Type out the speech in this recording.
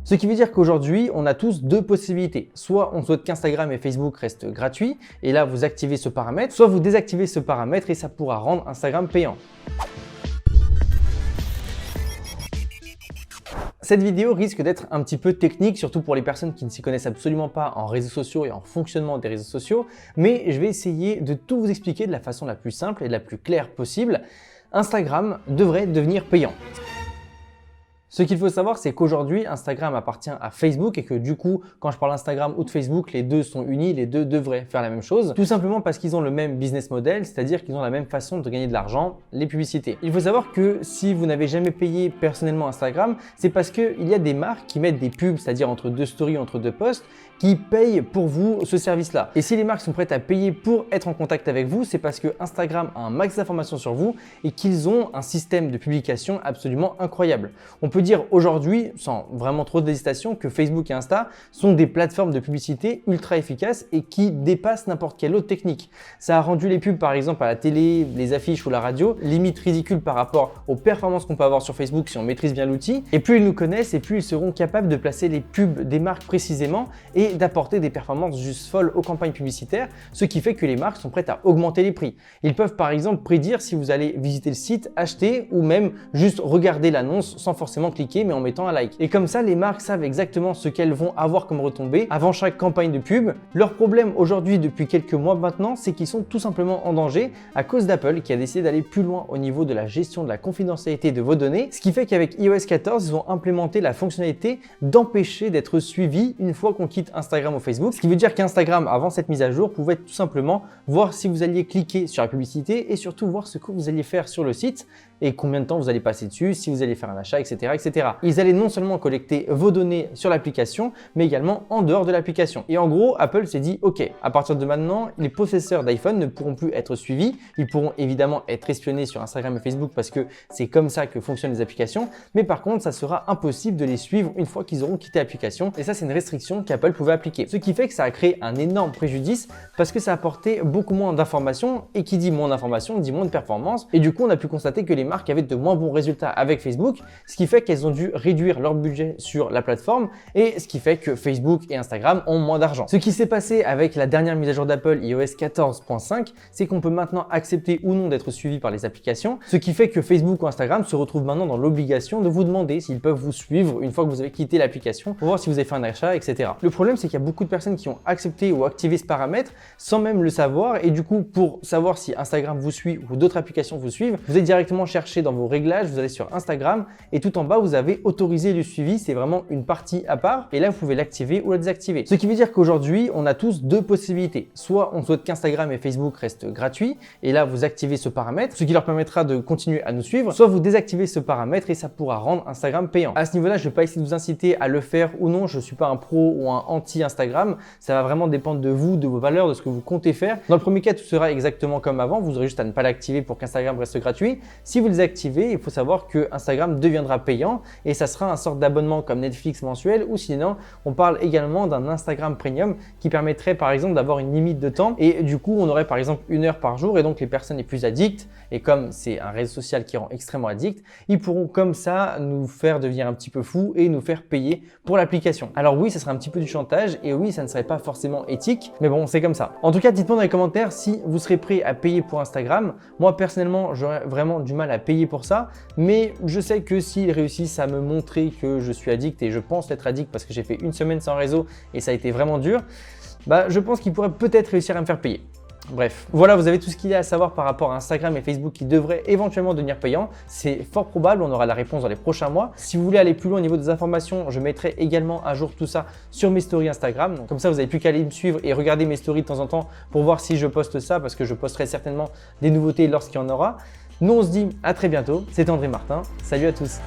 Ce qui veut dire qu'aujourd'hui, on a tous deux possibilités. Soit on souhaite qu'Instagram et Facebook restent gratuits et là vous activez ce paramètre, soit vous désactivez ce paramètre et ça pourra rendre Instagram payant. Cette vidéo risque d'être un petit peu technique, surtout pour les personnes qui ne s'y connaissent absolument pas en réseaux sociaux et en fonctionnement des réseaux sociaux, mais je vais essayer de tout vous expliquer de la façon la plus simple et la plus claire possible. Instagram devrait devenir payant. Ce qu'il faut savoir, c'est qu'aujourd'hui, Instagram appartient à Facebook et que du coup, quand je parle d'Instagram ou de Facebook, les deux sont unis, les deux devraient faire la même chose. Tout simplement parce qu'ils ont le même business model, c'est-à-dire qu'ils ont la même façon de gagner de l'argent, les publicités. Il faut savoir que si vous n'avez jamais payé personnellement Instagram, c'est parce qu'il y a des marques qui mettent des pubs, c'est-à-dire entre deux stories, entre deux posts, qui payent pour vous ce service-là. Et si les marques sont prêtes à payer pour être en contact avec vous, c'est parce que Instagram a un max d'informations sur vous et qu'ils ont un système de publication absolument incroyable. On peut dire aujourd'hui, sans vraiment trop d'hésitation, que Facebook et Insta sont des plateformes de publicité ultra efficaces et qui dépassent n'importe quelle autre technique. Ça a rendu les pubs par exemple à la télé, les affiches ou la radio, limite ridicule par rapport aux performances qu'on peut avoir sur Facebook si on maîtrise bien l'outil. Et plus ils nous connaissent et plus ils seront capables de placer les pubs des marques précisément et d'apporter des performances juste folles aux campagnes publicitaires, ce qui fait que les marques sont prêtes à augmenter les prix. Ils peuvent par exemple prédire si vous allez visiter le site, acheter ou même juste regarder l'annonce sans forcément cliquer mais en mettant un like. Et comme ça, les marques savent exactement ce qu'elles vont avoir comme retombée avant chaque campagne de pub. Leur problème aujourd'hui depuis quelques mois maintenant, c'est qu'ils sont tout simplement en danger à cause d'Apple qui a décidé d'aller plus loin au niveau de la gestion de la confidentialité de vos données, ce qui fait qu'avec iOS 14, ils ont implémenté la fonctionnalité d'empêcher d'être suivi une fois qu'on quitte Instagram ou Facebook, ce qui veut dire qu'Instagram, avant cette mise à jour, pouvait tout simplement voir si vous alliez cliquer sur la publicité et surtout voir ce que vous alliez faire sur le site et combien de temps vous allez passer dessus, si vous allez faire un achat, etc., etc. Ils allaient non seulement collecter vos données sur l'application, mais également en dehors de l'application. Et en gros, Apple s'est dit, ok, à partir de maintenant, les possesseurs d'iPhone ne pourront plus être suivis. Ils pourront évidemment être espionnés sur Instagram et Facebook parce que c'est comme ça que fonctionnent les applications. Mais par contre, ça sera impossible de les suivre une fois qu'ils auront quitté l'application. Et ça, c'est une restriction qu'Apple pouvait appliquer. Ce qui fait que ça a créé un énorme préjudice parce que ça apportait beaucoup moins d'informations. Et qui dit moins d'informations, dit moins de performance. Et du coup, on a pu constater que les marques avaient de moins bons résultats avec Facebook, ce qui fait qu'elles ont dû réduire leur budget sur la plateforme et ce qui fait que Facebook et Instagram ont moins d'argent. Ce qui s'est passé avec la dernière mise à jour d'Apple iOS 14.5, c'est qu'on peut maintenant accepter ou non d'être suivi par les applications, ce qui fait que Facebook ou Instagram se retrouvent maintenant dans l'obligation de vous demander s'ils peuvent vous suivre une fois que vous avez quitté l'application pour voir si vous avez fait un achat, etc. Le problème, c'est qu'il y a beaucoup de personnes qui ont accepté ou activé ce paramètre sans même le savoir et du coup, pour savoir si Instagram vous suit ou d'autres applications vous suivent, vous allez directement chercher dans vos réglages, vous allez sur Instagram et tout en bas, vous avez autorisé le suivi. C'est vraiment une partie à part et là, vous pouvez l'activer ou la désactiver. Ce qui veut dire qu'aujourd'hui, on a tous deux possibilités. Soit on souhaite qu'Instagram et Facebook restent gratuits et là, vous activez ce paramètre, ce qui leur permettra de continuer à nous suivre. Soit vous désactivez ce paramètre et ça pourra rendre Instagram payant. À ce niveau-là, je ne vais pas essayer de vous inciter à le faire ou non. Je ne suis pas un pro ou un anti-Instagram. Ça va vraiment dépendre de vous, de vos valeurs, de ce que vous comptez faire. Dans le premier cas, tout sera exactement comme avant. Vous aurez juste à ne pas l'activer pour qu'Instagram reste gratuit. Si vous le désactivez, il faut savoir que Instagram deviendra payant et ça sera un sorte d'abonnement comme Netflix mensuel ou sinon on parle également d'un Instagram Premium qui permettrait par exemple d'avoir une limite de temps et du coup on aurait par exemple 1 heure par jour et donc les personnes les plus addictes et comme c'est un réseau social qui rend extrêmement addict, ils pourront comme ça nous faire devenir un petit peu fous et nous faire payer pour l'application. Alors oui, ça serait un petit peu du chantage et oui, ça ne serait pas forcément éthique, mais bon, c'est comme ça. En tout cas, dites-moi dans les commentaires si vous serez prêt à payer pour Instagram. Moi personnellement, j'aurais vraiment du mal à payer pour ça, mais je sais que s'ils réussissent à me montrer que je suis addict et je pense être addict parce que j'ai fait une semaine sans réseau et ça a été vraiment dur, bah je pense qu'ils pourraient peut-être réussir à me faire payer. Bref, voilà, vous avez tout ce qu'il y a à savoir par rapport à Instagram et Facebook qui devraient éventuellement devenir payants. C'est fort probable, on aura la réponse dans les prochains mois. Si vous voulez aller plus loin au niveau des informations, je mettrai également à jour tout ça sur mes stories Instagram. Donc, comme ça, vous n'avez plus qu'à aller me suivre et regarder mes stories de temps en temps pour voir si je poste ça parce que je posterai certainement des nouveautés lorsqu'il y en aura. Nous, on se dit à très bientôt. C'était André Martin. Salut à tous.